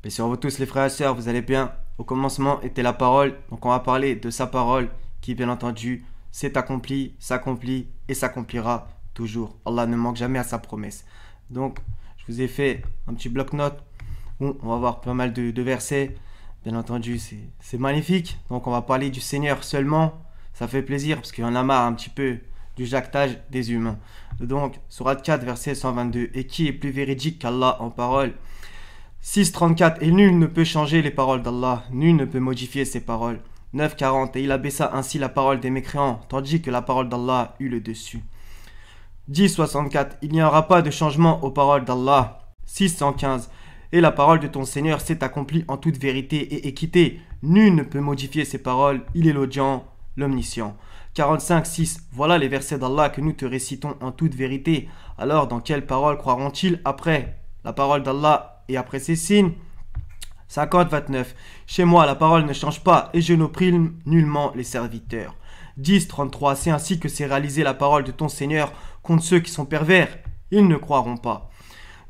Paix sur vous tous les frères et sœurs, vous allez bien? Au commencement était la parole, donc on va parler de sa parole qui bien entendu s'est accomplie, s'accomplit et s'accomplira toujours. Allah ne manque jamais à sa promesse. Donc je vous ai fait un petit bloc-notes où on va voir pas mal de versets. Bien entendu c'est magnifique, donc on va parler du Seigneur seulement. Ça fait plaisir parce qu'il y en a marre un petit peu du jactage des humains. Donc Sourate 4 verset 122. Et qui est plus véridique qu'Allah en parole? 6.34 Et nul ne peut changer les paroles d'Allah, nul ne peut modifier ses paroles. 9.40 Et il abaissa ainsi la parole des mécréants, tandis que la parole d'Allah eut le dessus. 10.64 Il n'y aura pas de changement aux paroles d'Allah. 615 Et la parole de ton Seigneur s'est accomplie en toute vérité et équité. Nul ne peut modifier ses paroles, il est l'audient, l'omniscient. 45.6 Voilà les versets d'Allah que nous te récitons en toute vérité. Alors dans quelle parole croiront-ils après la parole d'Allah et après ces signes? 50.29 Chez moi la parole ne change pas et je n'opprime nullement les serviteurs. 10.33 C'est ainsi que s'est réalisée la parole de ton Seigneur contre ceux qui sont pervers, ils ne croiront pas.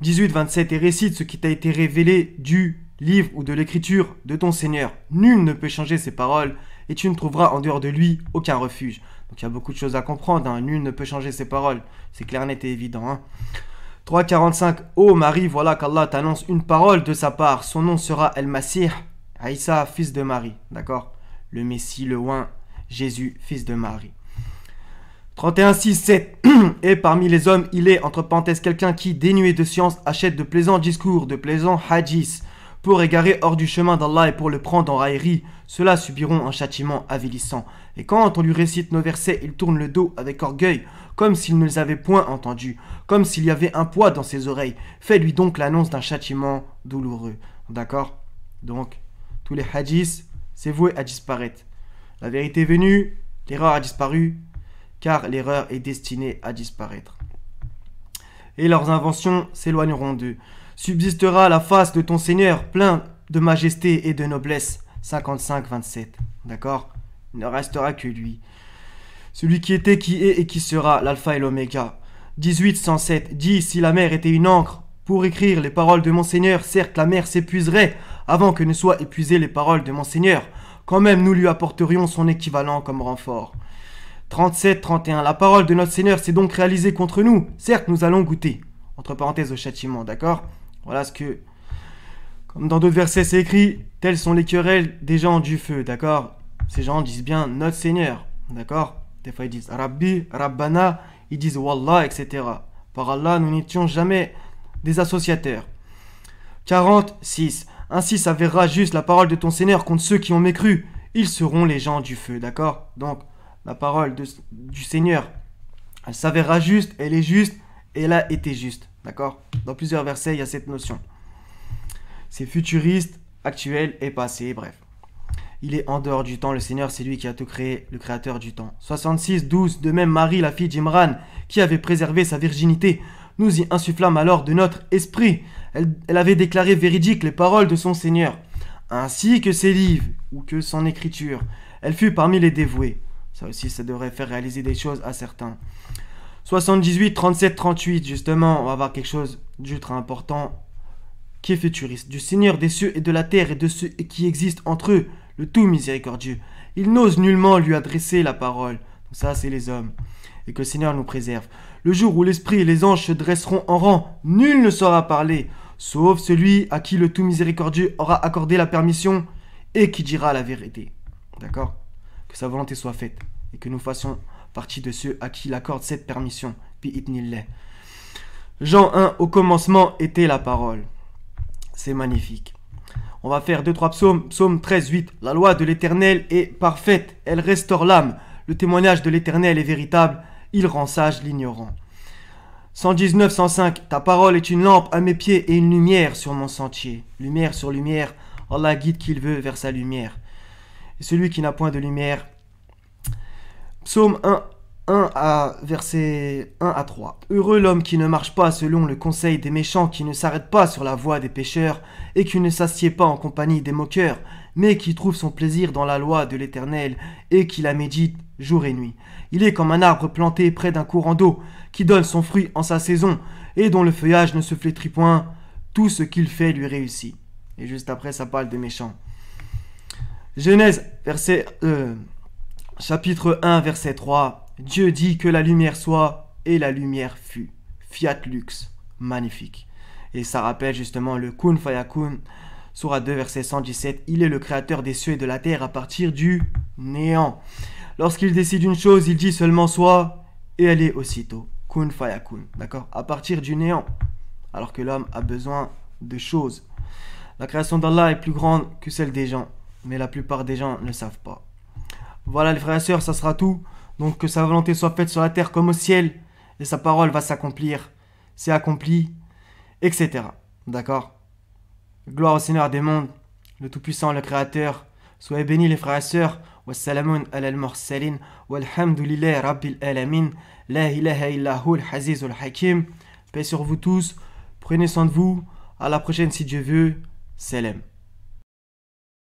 18.27 Et récite ce qui t'a été révélé du livre ou de l'écriture de ton Seigneur. Nul ne peut changer ses paroles et tu ne trouveras en dehors de lui aucun refuge. Donc il y a beaucoup de choses à comprendre, hein. Nul ne peut changer ses paroles, c'est clair, net et évident, hein. 3.45 Ô Marie, voilà qu'Allah t'annonce une parole de sa part. Son nom sera El-Masih, Aïssa, fils de Marie. D'accord? Le Messie, le oint, Jésus, fils de Marie. 31.6.7 Et parmi les hommes, il est, entre parenthèses, quelqu'un qui, dénué de science, achète de plaisants discours, de plaisants hadiths, pour égarer hors du chemin d'Allah et pour le prendre en raillerie. Ceux-là subiront un châtiment avilissant. Et quand on lui récite nos versets, il tourne le dos avec orgueil, comme s'il ne les avait point entendus, comme s'il y avait un poids dans ses oreilles. Fais-lui donc l'annonce d'un châtiment douloureux. D'accord? Donc, tous les hadiths, c'est voué à disparaître. La vérité est venue, l'erreur a disparu, car l'erreur est destinée à disparaître. Et leurs inventions s'éloigneront d'eux. Subsistera la face de ton Seigneur, plein de majesté et de noblesse. 55-27. D'accord? Il ne restera que lui. Celui qui était, qui est et qui sera, l'alpha et l'oméga. 18-107 Dis, si la mer était une encre pour écrire les paroles de mon Seigneur, certes la mer s'épuiserait avant que ne soient épuisées les paroles de mon Seigneur. Quand même nous lui apporterions son équivalent comme renfort. 37-31 La parole de notre Seigneur s'est donc réalisée contre nous. Certes nous allons goûter, entre parenthèses, au châtiment, d'accord? Voilà ce que, comme dans d'autres versets c'est écrit, telles sont les querelles des gens du feu, d'accord? Ces gens disent bien notre Seigneur, d'accord? Des fois ils disent Rabbi, Rabbana, ils disent Wallah, etc. Par Allah, nous n'étions jamais des associateurs. 46 Ainsi s'avérera juste la parole de ton Seigneur contre ceux qui ont mécru. Ils seront les gens du feu, d'accord? Donc, la parole du Seigneur, elle s'avérera juste, elle est juste, et elle a été juste, d'accord? Dans plusieurs versets, il y a cette notion. C'est futuriste, actuel et passé, bref. Il est en dehors du temps, le Seigneur, c'est lui qui a tout créé, le créateur du temps. 66-12 De même, Marie, la fille d'Imran, qui avait préservé sa virginité, nous y insufflâmes alors de notre esprit. Elle avait déclaré véridiques les paroles de son Seigneur, ainsi que ses livres, ou que son écriture. Elle fut parmi les dévoués. Ça aussi, ça devrait faire réaliser des choses à certains. 78, 37, 38, justement, on va voir quelque chose d'ultra important, qui est futuriste. Du Seigneur des cieux et de la terre et de ceux qui existent entre eux, le tout miséricordieux. Il n'ose nullement lui adresser la parole. Donc ça, c'est les hommes. Et que le Seigneur nous préserve. Le jour où l'Esprit et les anges se dresseront en rang, nul ne saura parler, sauf celui à qui le tout miséricordieux aura accordé la permission et qui dira la vérité. D'accord? Que sa volonté soit faite et que nous fassions partie de ceux à qui il accorde cette permission. Bi'idnillah. Jean 1, au commencement était la parole. C'est magnifique. On va faire 2-3 psaumes. Psaume 13, 8. La loi de l'Éternel est parfaite, elle restaure l'âme. Le témoignage de l'Éternel est véritable, il rend sage l'ignorant. 119, 105. Ta parole est une lampe à mes pieds et une lumière sur mon sentier. Lumière sur lumière, Allah guide qui il veut vers sa lumière. Et celui qui n'a point de lumière. Psaume 1 à verset 1 à 3. Heureux l'homme qui ne marche pas selon le conseil des méchants, qui ne s'arrête pas sur la voie des pécheurs, et qui ne s'assied pas en compagnie des moqueurs, mais qui trouve son plaisir dans la loi de l'Éternel, et qui la médite jour et nuit. Il est comme un arbre planté près d'un courant d'eau, qui donne son fruit en sa saison, et dont le feuillage ne se flétrit point. Tout ce qu'il fait lui réussit. Et juste après, ça parle des méchants. Genèse, chapitre 1, verset 3. Dieu dit que la lumière soit, et la lumière fut. Fiat lux. Magnifique. Et ça rappelle justement le Kun Fayakun. Sourate 2, verset 117. Il est le créateur des cieux et de la terre à partir du néant. Lorsqu'il décide une chose, il dit seulement soit, et elle est aussitôt. Kun Fayakun. D'accord? À partir du néant. Alors que l'homme a besoin de choses. La création d'Allah est plus grande que celle des gens. Mais la plupart des gens ne savent pas. Voilà les frères et sœurs, ça sera tout. Donc que sa volonté soit faite sur la terre comme au ciel. Et sa parole va s'accomplir. C'est accompli. Etc. D'accord? Gloire au Seigneur des mondes, le Tout-Puissant, le Créateur. Soyez bénis les frères et sœurs. Wassalamun ala al-mursalin. Walhamdulillahi rabbil alamin. La ilaha illa hu al-Azizul Hakim. Paix sur vous tous. Prenez soin de vous. À la prochaine si Dieu veut. Salam.